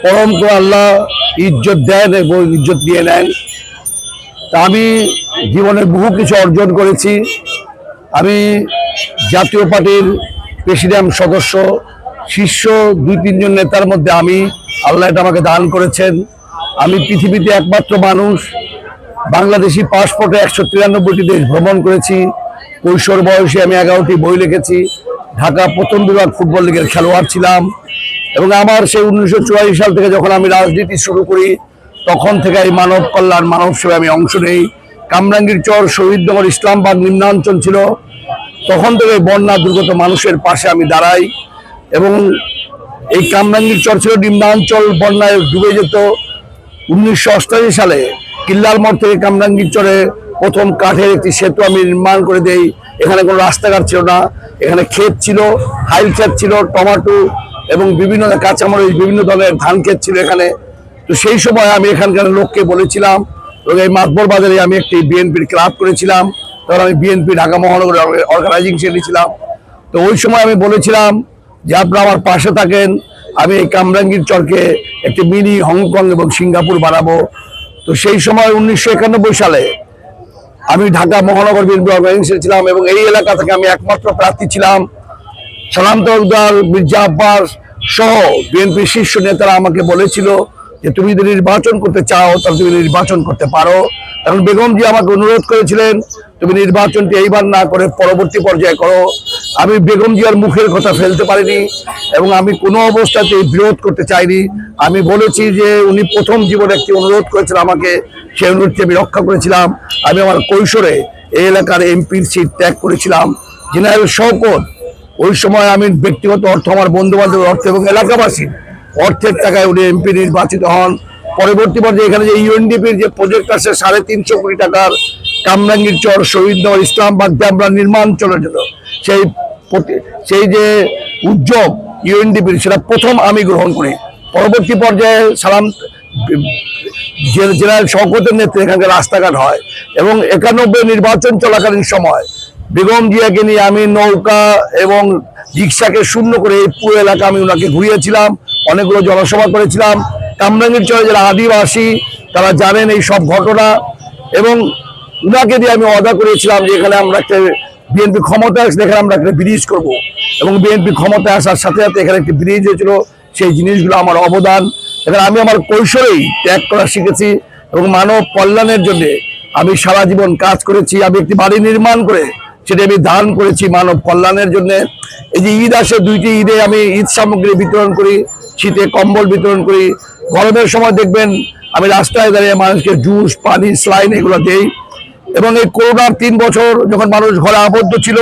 পরম তো আল্লাহ ইজ্জত দেন এবং ইজ্জত দিয়ে নেন। তা আমি জীবনে বহু কিছু অর্জন করেছি। আমি জাতীয় পার্টির প্রেসিডেন্ট সদস্য, শীর্ষ 2-3 জন নেতার মধ্যে আমি, আল্লাহ এটা আমাকে দান করেছেন। আমি পৃথিবীতে একমাত্র মানুষ বাংলাদেশি পাসপোর্টে 193টি দেশ ভ্রমণ করেছি। কৈশোর বয়সে আমি 11টি বই লিখেছি। ঢাকা প্রথম বিভাগ ফুটবল লিগের খেলোয়াড় ছিলাম এবং আমার সেই 1944 সাল থেকে যখন আমি রাজনীতি শুরু করি তখন থেকে এই মানব কল্যাণ মানব সেবায় আমি অংশ নেই। কামরাঙ্গীর চর, শহীদনগর, ইসলামবাগ নিম্নাঞ্চল ছিল, তখন থেকে বন্যা দুর্গত মানুষের পাশে আমি দাঁড়াই এবং এই কামরাঙ্গীর চর ছিল নিম্নাঞ্চল, বন্যায় ডুবে যেত। 1988 সালে কিল্লার মোড় থেকে কামরাঙ্গীর চরে প্রথম কাঠের একটি সেতু আমি নির্মাণ করে দেই। এখানে কোনো রাস্তাঘাট ছিল না, এখানে ক্ষেত ছিল, হাইল ক্ষেত ছিল, টমাটো এবং বিভিন্ন কাঁচামরিচ, বিভিন্ন ধরনের ধান ক্ষেত ছিল এখানে। তো সেই সময় আমি এখানকার লোককে বলেছিলাম, এবং এই মাতবর বাজারে আমি একটি বিএনপির ক্লাব করেছিলাম, তখন আমি বিএনপি ঢাকা মহানগরের অর্গানাইজিং সেক্রেটারি ছিলাম। তো ওই সময় আমি বলেছিলাম যে আপনারা আমার পাশে থাকেন, আমি এই কামরাঙ্গীর চরকে একটি মিনি হংকং এবং সিঙ্গাপুর বানাবো। তো সেই সময় 1991 সালে আমি ঢাকা মহানগর বিএনপি অর্গানাইজিং সেক্রেটারি ছিলাম এবং এই এলাকা থেকে আমি একমাত্র প্রার্থী ছিলাম। সালাম তরফদার, মির্জা আব্বাস সহ বিএনপির শীর্ষ নেতারা আমাকে বলেছিল যে তুমি যদি নির্বাচন করতে চাও তাহলে তুমি নির্বাচন করতে পারো। কারণ বেগম জি আমাকে অনুরোধ করেছিলেন তুমি নির্বাচনটি এইবার না করে পরবর্তী পর্যায়ে করো। আমি বেগম জিয়ার মুখের কথা ফেলতে পারিনি এবং আমি কোনো অবস্থাতেই বিরোধ করতে চাইনি। আমি বলেছি যে উনি প্রথম জীবনে একটি অনুরোধ করেছিলেন আমাকে, সেই অনুরোধটি আমি রক্ষা করেছিলাম। আমি আমার কৈশোরে এই এলাকার এমপির সিট ত্যাগ করেছিলাম। জেনারেল শওকত, ওই সময় আমি ব্যক্তিগত অর্থ, আমার বন্ধু বান্ধবের অর্থ এবং এলাকাবাসী অর্থের টাকায় উনি এমপি নির্বাচিত হন। পরবর্তী পর্যায়ে এখানে যে ইউএনডিপির যে প্রজেক্ট আছে 350 কোটি টাকার, কামরাঙ্গীর চর, শহীদনগর, ইসলামবাগ আমরা নির্মাণ চলার জন্য সেই যে উদ্যোগ ইউএনডিপির, সেটা প্রথম আমি গ্রহণ করি। পরবর্তী পর্যায়ে সালাম জেনারেল শওকতের নেতৃত্বে এখানকার রাস্তাঘাট হয় এবং 91 নির্বাচন চলাকালীন সময় বেগম জিয়াকে নিয়ে আমি নৌকা এবং রিক্সাকে শূন্য করে এই পুরো এলাকা আমি ওনাকে ঘুরিয়েছিলাম, অনেকগুলো জনসভা করেছিলাম। কামরাঙ্গীর চরে যারা আদিবাসী তারা জানেন এই সব ঘটনা এবং ওনাকে দিয়ে আমি ওয়াদা করেছিলাম যে এখানে আমরা একটা বিএনপি ক্ষমতায় আসলে এখানে আমরা একটা ব্রিজ করব এবং বিএনপি ক্ষমতায় আসার সাথে সাথে এখানে একটি ব্রিজ হয়েছিল। সেই জিনিসগুলো আমার অবদান। এখানে আমি আমার কৈশোরেই ত্যাগ করা শিখেছি এবং মানব কল্যাণের জন্য আমি সারা জীবন কাজ করেছি। আমি একটি বাড়ি নির্মাণ করে সেটা আমি দান করেছি মানব কল্যাণের জন্য। এই যে ঈদ আসে, 2টি ঈদে আমি ঈদ সামগ্রী বিতরণ করি, শীতে কম্বল বিতরণ করি। গরমের সময় দেখবেন আমি রাস্তায় দাঁড়িয়ে মানুষকে জুস, পানি, স্লাইন এগুলো দেই। এবং এই করোনার 3 বছর যখন মানুষ ঘরে আবদ্ধ ছিল,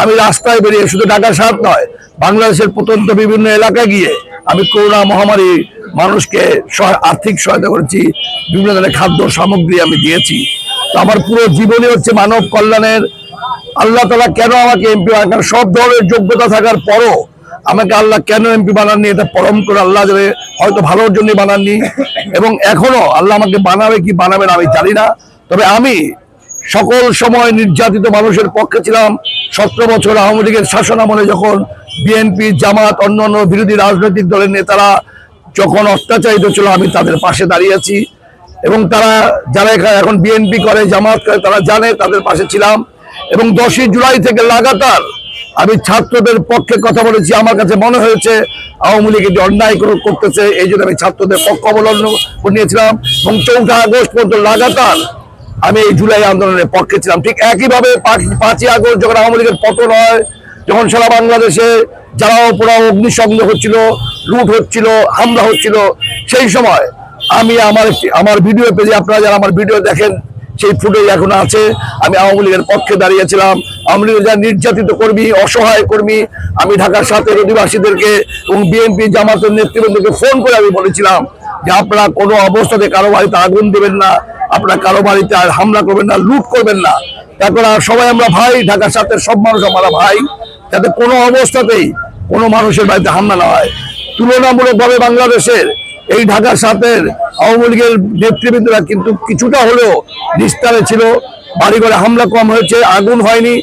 আমি রাস্তায় বেরিয়ে শুধু ঢাকা শহর নয়, বাংলাদেশের প্রত্যন্ত বিভিন্ন এলাকায় গিয়ে আমি করোনা মহামারী মানুষকে আর্থিক সহায়তা করেছি, বিভিন্ন ধরনের খাদ্য সামগ্রী আমি দিয়েছি। তো আমার পুরো জীবনই হচ্ছে মানব কল্যাণের। আল্লাহ তাআলা কেন আমাকে এমপি বানান, সব ধরনের যোগ্যতা থাকার পরও আমাকে আল্লাহ কেন এমপি বানাননি, এটা পরম করে আল্লাহ যাবে, হয়তো ভালোর জন্য বানাননি এবং এখনো আল্লাহ আমাকে বানাবে কি বানাবে না আমি জানি না। তবে আমি সকল সময় নির্যাতিত মানুষের পক্ষে ছিলাম। 17 বছর আওয়ামী লীগের শাসনামলে যখন বিএনপি, জামাত, অন্যান্য বিরোধী রাজনৈতিক দলের নেতারা যখন অত্যাচারিত ছিল, আমি তাদের পাশে দাঁড়িয়েছি এবং তারা যারা এখন বিএনপি করে, জামাত করে, তারা জানে তাদের পাশে ছিলাম। এবং 10ই জুলাই থেকে লাগাতার আমি ছাত্রদের পক্ষে কথা বলেছি। আমার কাছে মনে হয়েছে আওয়ামী লীগ এটি অন্যায় করতেছে, এই জন্য আমি ছাত্রদের পক্ষ অবলম্বন নিয়েছিলাম এবং 4 আগস্ট পর্যন্ত লাগাতার আমি এই জুলাই আন্দোলনের পক্ষে ছিলাম। ঠিক একইভাবে 5ই আগস্ট যখন আওয়ামী লীগের পতন হয়, যখন সারা বাংলাদেশে জ্বালাও পোড়াও, অগ্নিসংযোগ হচ্ছিল, লুট হচ্ছিল, হামলা হচ্ছিল, সেই সময় আমি আমার ভিডিও পেজে, আপনারা যারা আমার ভিডিও দেখেন সেই ফুটেজ এখন আছে, আমি আওয়ামী লীগের পক্ষে দাঁড়িয়েছিলাম। আওয়ামী লীগের যারা নির্যাতিত কর্মী, অসহায় কর্মী, আমি ঢাকার সাথে অধিবাসীদেরকে এবং বিএনপি, জামাতের নেতৃবৃন্দকে ফোন করে আমি বলেছিলাম যে আপনারা কোনো অবস্থাতে কারো বাড়িতে আগুন দেবেন না, আপনারা কারো বাড়িতে আর হামলা করবেন না, লুট করবেন না। তারপর সবাই আমরা ভাই, ঢাকার সাথে সব মানুষ আমরা ভাই, যাতে কোনো অবস্থাতেই কোনো মানুষের বাড়িতে হামলা না হয়। তুলনামূলকভাবে বাংলাদেশের এই ঢাকার সাথে আওয়ামী লীগের নেতৃবৃন্দরা কিন্তু কিছুটা হলেও নিস্তারে ছিল, বাড়িঘরে হামলা কম হয়েছে, আগুন হয়নি।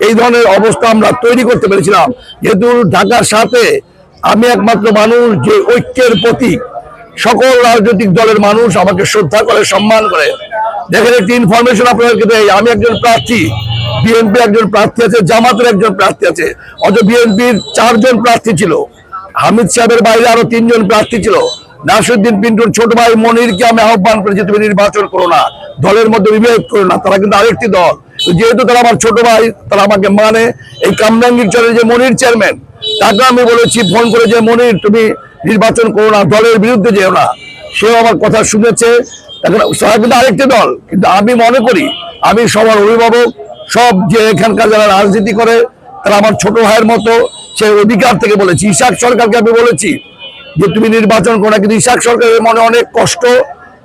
এই ধরনের অবস্থা আমরা তৈরি করতে পেরেছিলাম, যেহেতু ঢাকার সাথে আমি একমাত্র মানুষ যে ঐক্যের প্রতীক। সকল রাজনৈতিক দলের মানুষ আমাকে শ্রদ্ধা করে, সম্মান করে। দেখেন একটি ইনফরমেশন আপনাদেরকে দেই, আমি একজন প্রার্থী, বিএনপি একজন প্রার্থী আছে, জামাতের একজন প্রার্থী আছে। অথচ বিএনপির 4 জন প্রার্থী ছিল, হামিদ সাহেবের বাইরে আরো 3 জন প্রার্থী ছিল। নাসিরউদ্দিন পিন্টুর ছোট ভাই মনিরকে আমি আহ্বান করেছি, তুমি নির্বাচন করো না, দলের মধ্যে বিভেদ করো না, তারা কিন্তু আরেকটি দল। যেহেতু তারা আমার ছোট ভাই, তারা আমাকে মানে। এই কামরাঙ্গীরচরের যে মনির চেয়ারম্যান, তাকে আমি বলেছি ফোন করে যে মনির তুমি নির্বাচন করো না, দলের বিরুদ্ধে যেও না। সেও আমার কথা শুনেছে। তারা কিন্তু আরেকটি দল, কিন্তু আমি মনে করি আমি সবার অভিভাবক, সব যে এখানকার যারা রাজনীতি করে তারা আমার ছোট ভাইয়ের মতো। সে অধিকার থেকে বলেছি। ইশাক সরকারকে আমি বলেছি যে তুমি নির্বাচন করো না, কিন্তু ইশাক সরকারের মনে অনেক কষ্ট,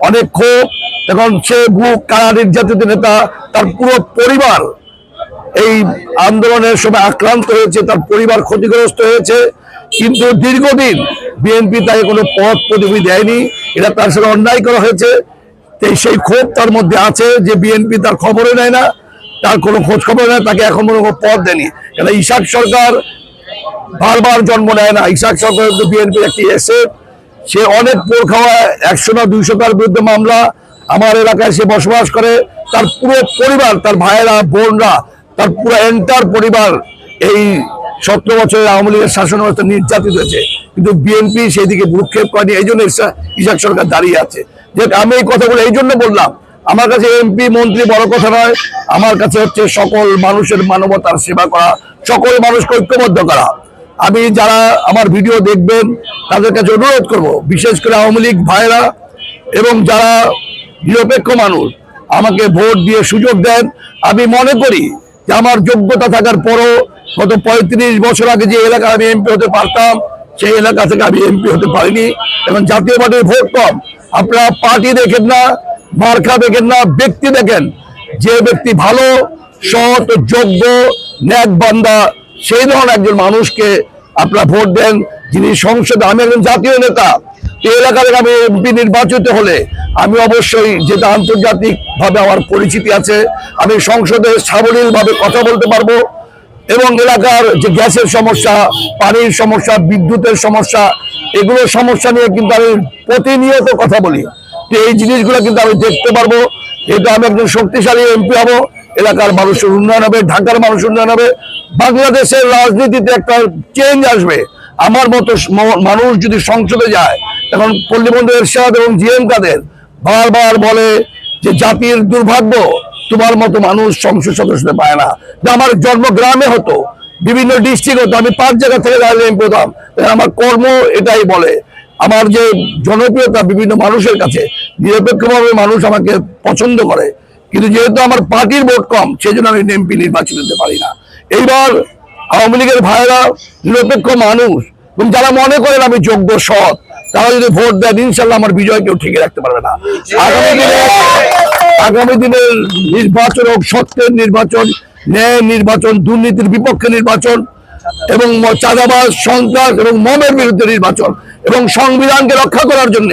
অনেক ক্ষোভ। এখন সে বুক কারা নির্যাতিত নেতা, তার পুরো পরিবার এই আন্দোলনের সময় আক্রান্ত হয়েছে, তার পরিবার ক্ষতিগ্রস্ত হয়েছে, কিন্তু দীর্ঘদিন বিএনপি তাকে কোনো পদ পদবি দেয়নি। এটা তার সাথে অন্যায় করা হয়েছে। সেই ক্ষোভ তার মধ্যে আছে যে বিএনপি তার খবরই নেয় না, তার কোনো খোঁজ খবর নেয়, তাকে এখন কোনো পদ দেয়নি। কেন ইশাক সরকার বারবার জন্ম নেয় না। ইশাক সরকার বিএনপির একটি এসেট। সে অনেক পোর খাওয়া, 100 না 200 তার বিরুদ্ধে মামলা। আমার এলাকায় সে বসবাস করে, তার পুরো পরিবার, তার ভাইয়েরা, বোনরা, তার পুরো এন্টার পরিবার এই 17 বছরের আওয়ামী লীগের শাসন ব্যবস্থা নির্যাতিত হয়েছে, কিন্তু বিএনপি সেই দিকে ভ্রুক্ষেপ করেনি। এই জন্য ইশাক সরকার দাঁড়িয়ে আছে। যে আমি এই কথাগুলো এই জন্য বললাম, আমার কাছে এমপি মন্ত্রী বড় কথা নয়, আমার কাছে হচ্ছে সকল মানুষের মানবতার সেবা করা, সকল মানুষকে ঐক্যবদ্ধ করা। আমি যারা আমার ভিডিও দেখবেন তাদের কাছে অনুরোধ করব, বিশেষ করে আওয়ামী লীগ ভাইরা এবং যারা নিরপেক্ষ মানুষ, আমাকে ভোট দিয়ে সুযোগ দেন। আমি মনে করি যে আমার যোগ্যতা থাকার পরও গত 35 বছর আগে যে এলাকা আমি এমপি হতে পারতাম, সেই এলাকা থেকে আমি এমপি হতে পারিনি। এবং জাতীয় পার্টির ভোট কম। আপনারা পার্টি দেখেন না, মার্কা দেখেন না, ব্যক্তি দেখেন। যে ব্যক্তি ভালো, সৎ, যোগ্য, ন্যাক বান্দা, সেই ধরনের একজন মানুষকে আপনারা ভোট দেন, যিনি সংসদে। আমি একজন জাতীয় নেতা, এই এলাকার আমি এমপি নির্বাচিত হলে আমি অবশ্যই, যেটা আন্তর্জাতিক ভাবে আমার পরিচিতি আছে, আমি সংসদে সাবলীল ভাবে কথা বলতে পারবো। এবং এলাকার যে গ্যাসের সমস্যা, পানির সমস্যা, বিদ্যুতের সমস্যা, এগুলো সমস্যা নিয়ে কিন্তু আমি প্রতিনিয়ত কথা বলি। তো এই জিনিসগুলো কিন্তু আমি দেখতে পারবো। যেহেতু আমি একজন শক্তিশালী এমপি হব, এলাকার মানুষের উন্নয়ন হবে, ঢাকার মানুষ উন্নয়ন হবে, বাংলাদেশের রাজনীতিতে একটা চেঞ্জ আসবে। আমার মতো মানুষ যদি সংসদে যায়, তখন পল্লীবন্ধু এরশাদ এবং জিএম কাদের বারবার বলে যে জাতির দুর্ভাগ্য তোমার মতো মানুষ সংসদ সদস্য পায় না। আমার জন্ম গ্রামে হতো, বিভিন্ন ডিস্ট্রিক্ট হতো, আমি 5 জায়গা থেকে এমপি হতাম। আমার কর্ম এটাই বলে। আমার যে জনপ্রিয়তা বিভিন্ন মানুষের কাছে, নিরপেক্ষভাবে মানুষ আমাকে পছন্দ করে, কিন্তু যেহেতু আমার পার্টির ভোট কম, সেই জন্য আমি এমপি নির্বাচিত হতে পারি না। এইবার আওয়ামী লীগের ভাইরা নিরপেক্ষ মানুষ এবং যারা মনে করেন আমি যোগ্য, সৎ, তারা যদি ভোট দেন, ইনশাল্লাহ আমার বিজয় কেউ ঠিক রাখতে পারবে না। আগামী দিনের নির্বাচন হোক সত্যের নির্বাচন, ন্যায় নির্বাচন, দুর্নীতির বিপক্ষে নির্বাচন, এবং চাঁদাবাজ, সন্ত্রাস এবং মবের বিরুদ্ধে নির্বাচন, এবং সংবিধানকে রক্ষা করার জন্য,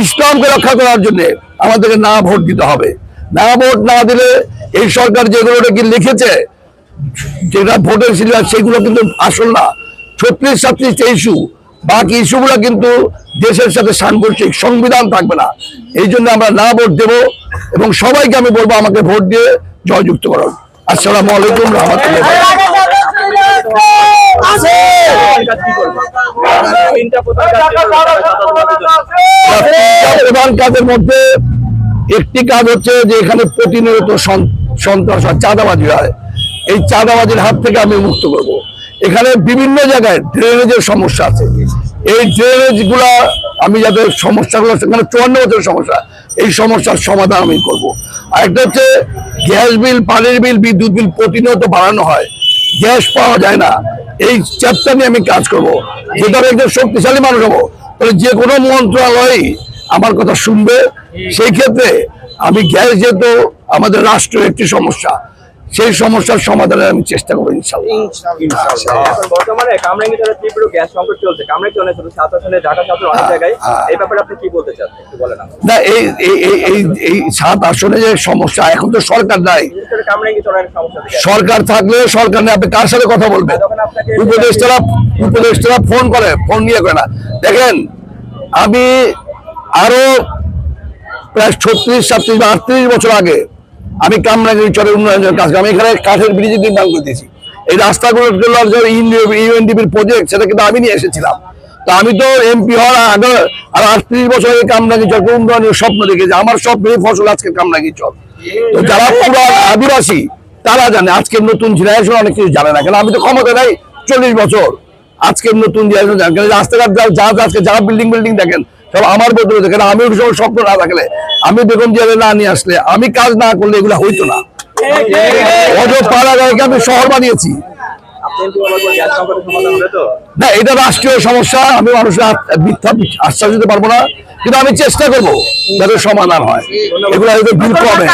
ইসলামকে রক্ষা করার জন্য আমাদেরকে না ভোট দিতে হবে। না ভোট না দিলে এই সরকার যেগুলো লিখেছে, যেটা ভোটের সিরিয়াল, সেগুলো কিন্তু আসল না। 36-37 ইস্যু, বাকি ইস্যুগুলো কিন্তু দেশের সাথে সাংঘর্ষিক, সংবিধান থাকবে না। এই জন্য আমরা না ভোট দেব, এবং সবাইকে আমি বলবো আমাকে ভোট দিয়ে জয়যুক্ত করুন। আসসালামু আলাইকুম রহমতুল্লাহ। প্রধান কাজের মধ্যে একটি কাজ হচ্ছে যে এখানে প্রতিনিয়ত সন্ত্রাস হয়, চাঁদাবাজি হয়। এই চাঁদাবাজির হাত থেকে আমি মুক্ত করব। এখানে বিভিন্ন জায়গায় ড্রেনেজের সমস্যা আছে, এই ড্রেনেজ গুলা আমি যাতে সমস্যাগুলো, সেখানে 54 বছরের সমস্যা, এই সমস্যার সমাধান আমি করব। আর একটা হচ্ছে গ্যাস বিল, পানির বিল, বিদ্যুৎ বিল প্রতিনিয়ত বাড়ানো হয়, গ্যাস পাওয়া যায় না। এই চ্যাপ্টার নিয়ে আমি কাজ করব। যেটা আমি একজন শক্তিশালী মানুষ হবো, তাহলে যে কোনো মন্ত্রণালয় আমার কথা শুনবে। সেই ক্ষেত্রে আমি গ্যাস, যেহেতু আমাদের রাষ্ট্রের একটি সমস্যা, সেই সমস্যার সমাধানের আমি চেষ্টা করবো ইনশাআল্লাহ। বর্তমানে কামরাঙ্গীরচরে তীব্র গ্যাস সংকট চলছে। কামরাঙ্গীরচরে শুধু 7 আসনে, ঢাকা 7 অনেক জায়গায়। এই ব্যাপারে আপনি কি বলতে চাচ্ছেন একটু বলেন। না, এই 7 আসনে যে সমস্যা, এখন তো সরকার নাই। কামরাঙ্গীরচরের সমস্যা, সরকার থাকলে, সরকার নেই, আপনি কার সাথে কথা বলবেন? উপদেষ্টারা উপদেষ্টারা ফোন করে, ফোন নিয়ে করে না। দেখেন আমি আরো প্রায় 36, 37 বা 38 বছর আগে আমি কামরাঙ্গীর চরের উন্নয়নের কাজ, আমি এখানে কাঠের ব্রিজের নির্মাণ করতেছি। এই রাস্তাগুলোর ইউএনডিপির প্রজেক্ট, সেটা কিন্তু আমি নিয়ে এসেছিলাম। তো আমি তো এমপি হওয়ার আগে আর 38 বছর আগে কামরাঙ্গীর চরকে উন্নয়নের স্বপ্ন দেখেছি। আমার স্বপ্নের ফসল আজকে কামরাঙ্গীর চর। তো যারা পুরান আদিবাসী তারা জানে, আজকের নতুন জেনারেশন অনেক কিছু জানে না, কারণ আমি তো ক্ষমতা নাই 40 বছর। আজকের নতুন জেনারেশন জানে, কারণ রাস্তাঘাট আজকে যারা বিল্ডিং দেখেন সব আমার বদলে দেখেন। আমি ওই সময় স্বপ্ন না থাকলে, আমি বেগম জিয়া না নিয়ে আসলে, আমি কাজ না করলে এগুলো হইতো না। পাড়া গায়ে আমি শহর বানিয়েছি আপনি এমপি হওয়ার পর গ্যাস সংকটের সমাধান হবে তো? না, এটা রাষ্ট্রীয় সমস্যা। আমি মানুষের মিথ্যা আশ্বাস দিতে পারবো না, কিন্তু আমি চেষ্টা করবো যাতে সমাধান হয়। এগুলো বিল কমে।